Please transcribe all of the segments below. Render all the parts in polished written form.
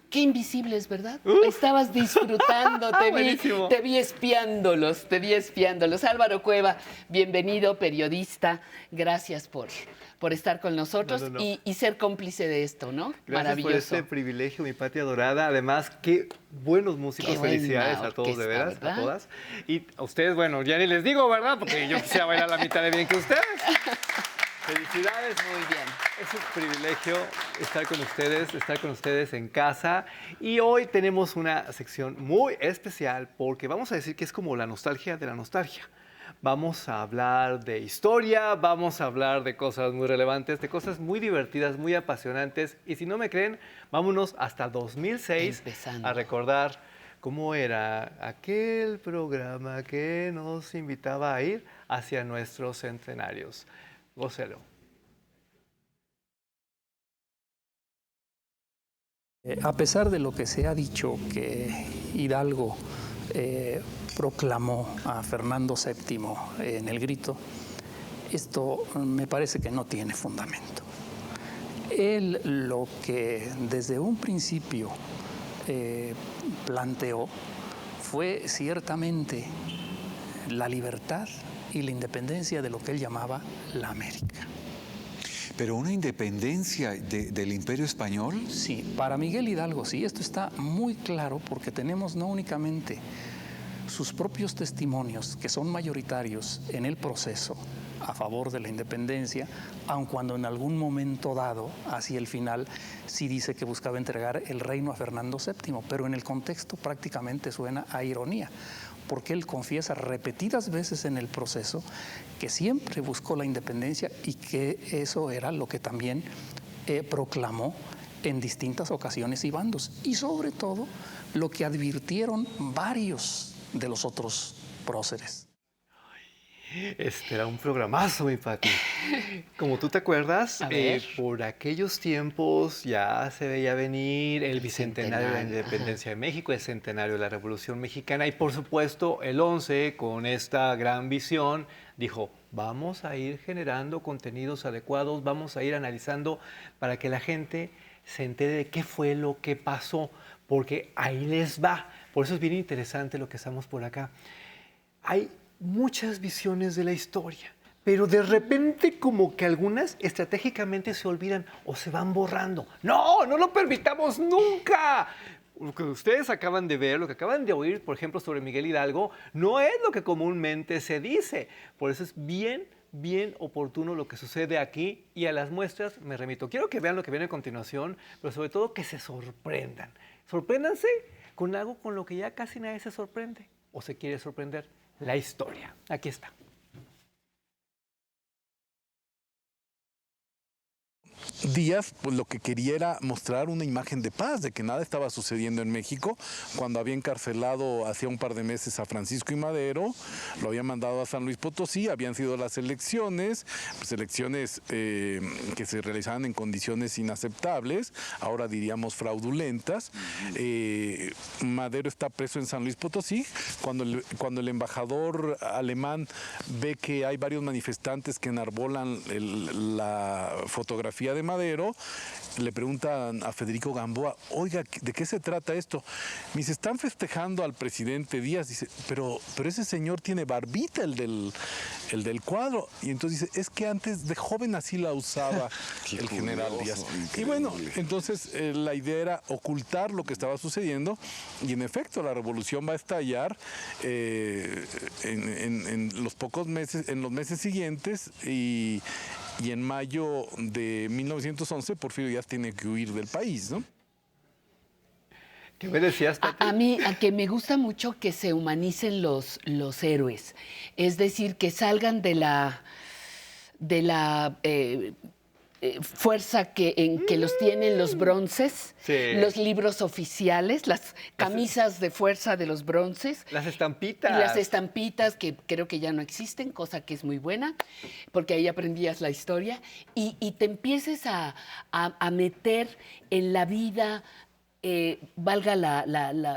Qué invisibles, ¿verdad? Estabas disfrutando, Buenísimo. te vi espiándolos, te vi espiándolos. Álvaro Cueva, bienvenido, periodista. Gracias por estar con nosotros No. y ser cómplice de esto, ¿no? Gracias por Maravilloso. este privilegio, mi patria dorada. Además, qué buenos músicos. Qué buena Felicidades a todos, de orquesta, veras, ¿verdad? a todas. Y a ustedes, bueno, ya ni les digo, ¿verdad? Porque yo quisiera bailar la mitad de bien que ustedes. Felicidades. Muy bien. Es un privilegio estar con ustedes en casa. Y hoy tenemos una sección muy especial porque vamos a decir que es como la nostalgia de la nostalgia. Vamos a hablar de historia, vamos a hablar de cosas muy relevantes, de cosas muy divertidas, muy apasionantes. Y si no me creen, vámonos hasta 2006 Empezando. a recordar cómo era aquel programa que nos invitaba a ir hacia nuestros centenarios. Gócelo. A pesar de lo que se ha dicho que Hidalgo proclamó a Fernando VII en el grito, esto me parece que no tiene fundamento. Él lo que desde un principio planteó fue ciertamente la libertad y la independencia de lo que él llamaba la América. ¿Pero una independencia del Imperio Español? Sí, para Miguel Hidalgo sí, esto está muy claro porque tenemos no únicamente sus propios testimonios, que son mayoritarios en el proceso a favor de la independencia, aun cuando en algún momento dado, hacia el final, sí dice que buscaba entregar el reino a Fernando VII, pero en el contexto prácticamente suena a ironía, porque él confiesa repetidas veces en el proceso que siempre buscó la independencia y que eso era lo que también proclamó en distintas ocasiones y bandos. Y sobre todo, lo que advirtieron varios de los otros próceres. Este era un programazo, mi Pati. Como tú te acuerdas, A ver. por aquellos tiempos ya se veía venir el bicentenario de la centenario, independencia de México, el centenario de la Revolución Mexicana y por supuesto el 11 con esta gran visión dijo, vamos a ir generando contenidos adecuados, vamos a ir analizando para que la gente se entere de qué fue lo que pasó, porque ahí les va. Por eso es bien interesante lo que estamos por acá. Hay muchas visiones de la historia, pero de repente como que algunas estratégicamente se olvidan o se van borrando. No, no lo permitamos nunca. Lo que ustedes acaban de ver, lo que acaban de oír, por ejemplo, sobre Miguel Hidalgo, no es lo que comúnmente se dice. Por eso es bien oportuno lo que sucede aquí y a las muestras me remito. Quiero que vean lo que viene a continuación, pero sobre todo que se sorprendan. Sorpréndanse con algo con lo que ya casi nadie se sorprende o se quiere sorprender. La historia. Aquí está. Díaz, pues lo que quería era mostrar una imagen de paz, de que nada estaba sucediendo en México, cuando había encarcelado hacía un par de meses a Francisco y Madero, lo había mandado a San Luis Potosí, habían sido las elecciones, pues elecciones que se realizaban en condiciones inaceptables, ahora diríamos fraudulentas. Madero está preso en San Luis Potosí, cuando el embajador alemán ve que hay varios manifestantes que enarbolan la fotografía de Madero, le preguntan a Federico Gamboa, oiga, ¿de qué se trata esto? Me dice, están festejando al presidente Díaz. Dice, pero ese señor tiene barbita, el del cuadro. Y entonces dice, es que antes de joven así la usaba el general Díaz. Y bueno, entonces la idea era ocultar lo que estaba sucediendo y en efecto la revolución va a estallar en los meses siguientes y en mayo de 1911 Porfirio Díaz tiene que huir del país, ¿no? ¿Qué me decías, Pati? A mí, a que me gusta mucho que se humanicen los héroes, es decir, que salgan de la fuerza en que los tienen los bronces, Sí. los libros oficiales, las camisas de fuerza de los bronces. Las estampitas. Y las estampitas que creo que ya no existen, cosa que es muy buena, porque ahí aprendías la historia, y te empieces a meter en la vida, valga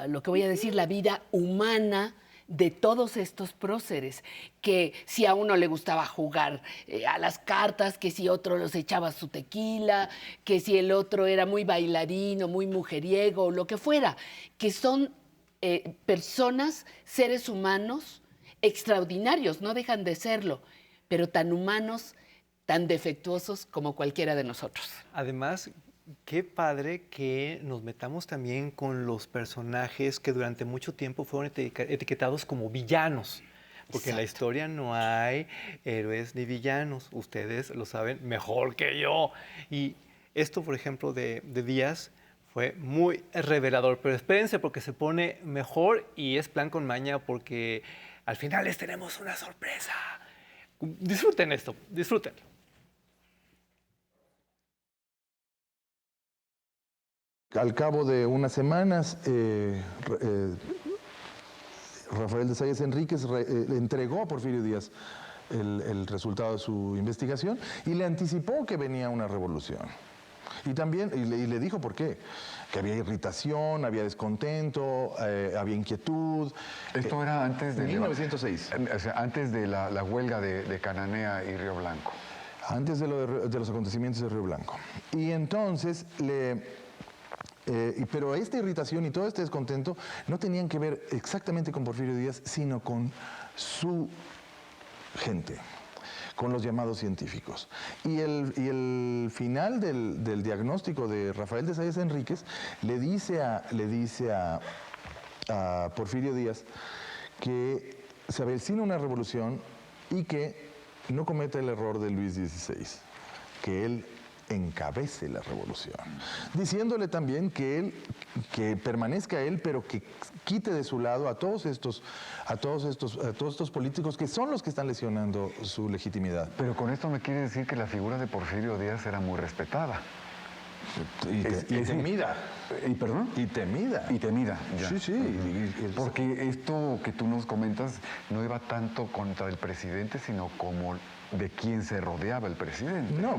lo que voy a decir, la vida humana de todos estos próceres, que si a uno le gustaba jugar a las cartas, que si otro los echaba su tequila, que si el otro era muy bailarín o muy mujeriego, o lo que fuera, que son personas, seres humanos extraordinarios, no dejan de serlo, pero tan humanos, tan defectuosos como cualquiera de nosotros. Además, qué padre que nos metamos también con los personajes que durante mucho tiempo fueron etiquetados como villanos. Porque en la historia no hay héroes ni villanos. Ustedes lo saben mejor que yo. Y esto, por ejemplo, de Díaz fue muy revelador. Pero espérense porque se pone mejor y es plan con maña porque al final les tenemos una sorpresa. Disfruten esto, disfruten. Al cabo de unas semanas, Rafael de Zayas Enríquez le entregó a Porfirio Díaz el resultado de su investigación y le anticipó que venía una revolución. Y también y le dijo por qué, que había irritación, había descontento, había inquietud. Esto era antes de 1906. O sea, antes de la huelga de Cananea y Río Blanco. Antes de los acontecimientos de Río Blanco. Y entonces pero esta irritación y todo este descontento no tenían que ver exactamente con Porfirio Díaz, sino con su gente, con los llamados científicos. Y el final del diagnóstico de Rafael de Zayas Enríquez le dice a Porfirio Díaz que se avecina una revolución y que no cometa el error de Luis XVI, que él encabece la revolución, diciéndole también que permanezca él, pero que quite de su lado a todos estos políticos que son los que están lesionando su legitimidad. Pero con esto me quiere decir que la figura de Porfirio Díaz era muy respetada. Y temida. ¿Y perdón? Y temida. Y temida, ya. Sí, sí. Porque esto que tú nos comentas no iba tanto contra el presidente, sino como de quién se rodeaba el presidente. No,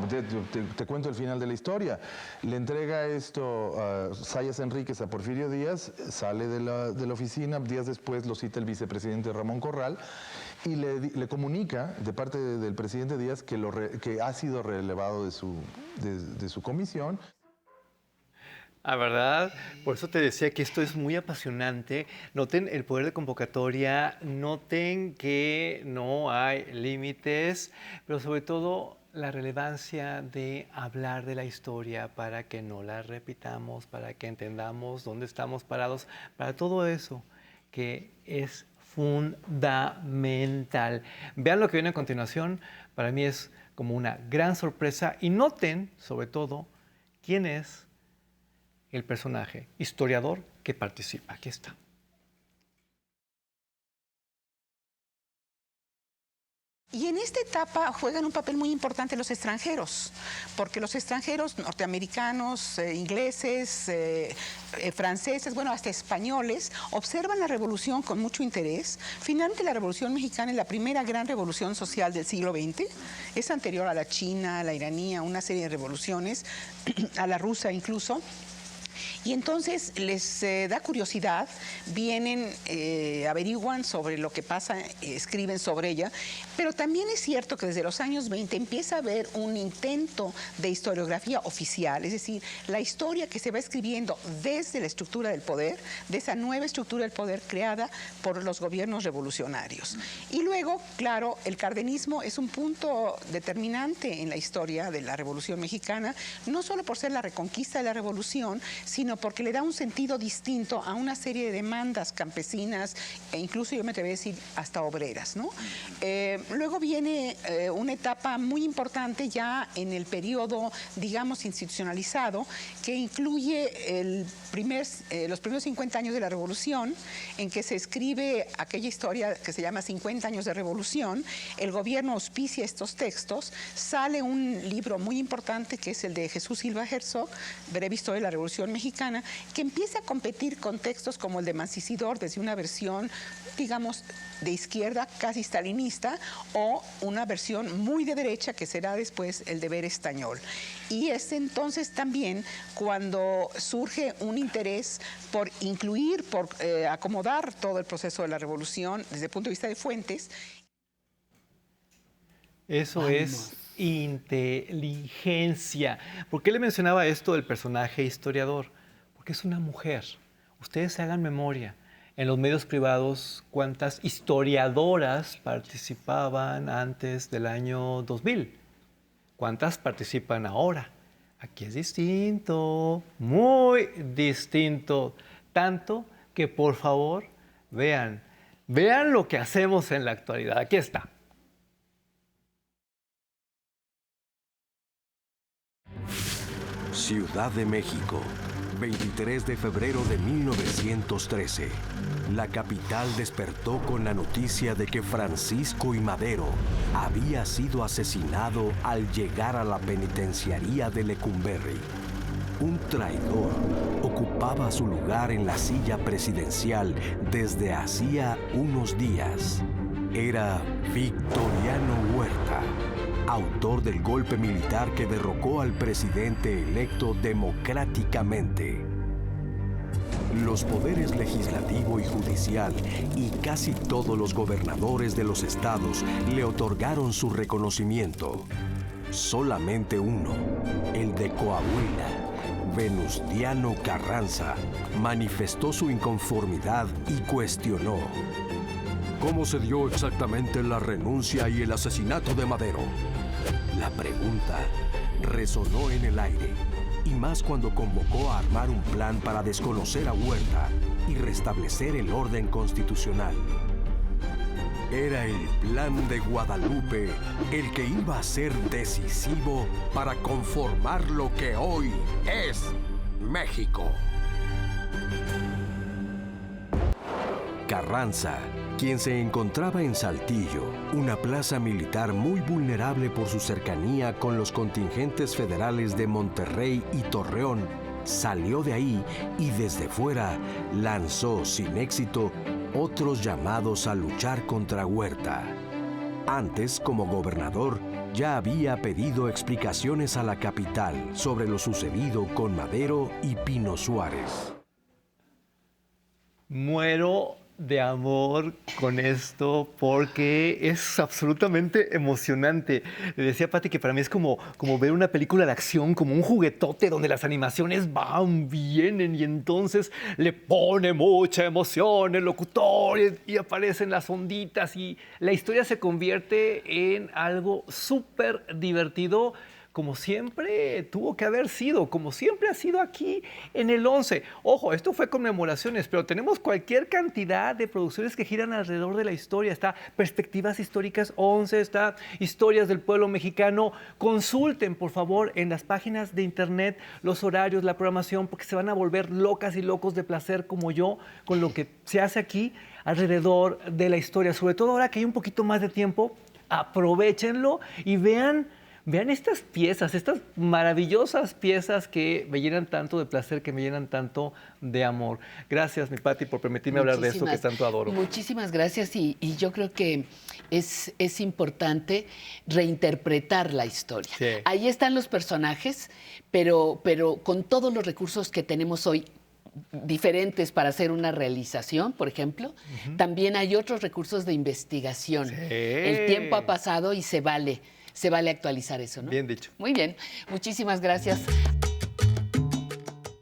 te cuento el final de la historia. Le entrega esto a Zayas Enríquez a Porfirio Díaz, sale de la oficina, días después lo cita el vicepresidente Ramón Corral y le comunica de parte del presidente Díaz que ha sido relevado de su comisión. Ah, ¿verdad? Por eso te decía que esto es muy apasionante. Noten el poder de convocatoria, noten que no hay límites, pero sobre todo la relevancia de hablar de la historia para que no la repitamos, para que entendamos dónde estamos parados, para todo eso que es fundamental. Vean lo que viene a continuación, para mí es como una gran sorpresa y noten sobre todo quién es el personaje historiador que participa. Aquí está. Y en esta etapa juegan un papel muy importante los extranjeros, porque los extranjeros norteamericanos, ingleses, franceses, bueno, hasta españoles, observan la revolución con mucho interés. Finalmente la Revolución Mexicana es la primera gran revolución social del siglo XX, es anterior a la China, a la iraní, una serie de revoluciones, a la rusa incluso. Y entonces les da curiosidad, vienen, averiguan sobre lo que pasa, escriben sobre ella, pero también es cierto que desde los años 20 empieza a haber un intento de historiografía oficial, es decir, la historia que se va escribiendo desde la estructura del poder, de esa nueva estructura del poder creada por los gobiernos revolucionarios. Y luego, claro, el cardenismo es un punto determinante en la historia de la Revolución Mexicana, no solo por ser la reconquista de la revolución, sino porque le da un sentido distinto a una serie de demandas campesinas e incluso yo me atrevería a decir hasta obreras, ¿no? Luego viene una etapa muy importante ya en el periodo, digamos, institucionalizado, que incluye los primeros 50 años de la Revolución, en que se escribe aquella historia que se llama 50 años de Revolución, el gobierno auspicia estos textos, sale un libro muy importante que es el de Jesús Silva Herzog, Breve Historia de la Revolución Mexicana, Mexicana, que empieza a competir con textos como el de Mancisidor, desde una versión, digamos, de izquierda, casi stalinista, o una versión muy de derecha, que será después el Deber Estañol. Y es entonces también cuando surge un interés por incluir, por acomodar todo el proceso de la revolución desde el punto de vista de fuentes. Eso es inteligencia. ¿Por qué le mencionaba esto del personaje historiador? Porque es una mujer. Ustedes se hagan memoria. En los medios privados, ¿cuántas historiadoras participaban antes del año 2000? ¿Cuántas participan ahora? Aquí es distinto, muy distinto. Tanto que, por favor, vean lo que hacemos en la actualidad. Aquí está. Ciudad de México, 23 de febrero de 1913. La capital despertó con la noticia de que Francisco I. Madero había sido asesinado al llegar a la penitenciaría de Lecumberri. Un traidor ocupaba su lugar en la silla presidencial desde hacía unos días. Era Victoriano Huerta, autor del golpe militar que derrocó al presidente electo democráticamente. Los poderes legislativo y judicial y casi todos los gobernadores de los estados le otorgaron su reconocimiento. Solamente uno, el de Coahuila, Venustiano Carranza, manifestó su inconformidad y cuestionó: ¿cómo se dio exactamente la renuncia y el asesinato de Madero? La pregunta resonó en el aire, y más cuando convocó a armar un plan para desconocer a Huerta y restablecer el orden constitucional. Era el Plan de Guadalupe el que iba a ser decisivo para conformar lo que hoy es México. Carranza, quien se encontraba en Saltillo, una plaza militar muy vulnerable por su cercanía con los contingentes federales de Monterrey y Torreón, salió de ahí y desde fuera lanzó sin éxito otros llamados a luchar contra Huerta. Antes, como gobernador, ya había pedido explicaciones a la capital sobre lo sucedido con Madero y Pino Suárez. Muero de amor con esto porque es absolutamente emocionante. Le decía a Pati que para mí es como ver una película de acción, como un juguetote donde las animaciones van, vienen y entonces le pone mucha emoción el locutor y aparecen las onditas y la historia se convierte en algo súper divertido, como siempre tuvo que haber sido, como siempre ha sido aquí en el 11. Ojo, esto fue conmemoraciones, pero tenemos cualquier cantidad de producciones que giran alrededor de la historia. Está Perspectivas Históricas 11, está Historias del Pueblo Mexicano. Consulten, por favor, en las páginas de internet los horarios, la programación, porque se van a volver locas y locos de placer como yo con lo que se hace aquí alrededor de la historia. Sobre todo ahora que hay un poquito más de tiempo, aprovéchenlo y vean estas piezas, estas maravillosas piezas que me llenan tanto de placer, que me llenan tanto de amor. Gracias, mi Pati, por permitirme hablar de esto que tanto adoro. Muchísimas gracias y yo creo que es importante reinterpretar la historia. Sí. Ahí están los personajes, pero con todos los recursos que tenemos hoy, diferentes para hacer una realización, por ejemplo, también hay otros recursos de investigación. Sí. El tiempo ha pasado y se vale actualizar eso, ¿no? Bien dicho. Muy bien. Muchísimas gracias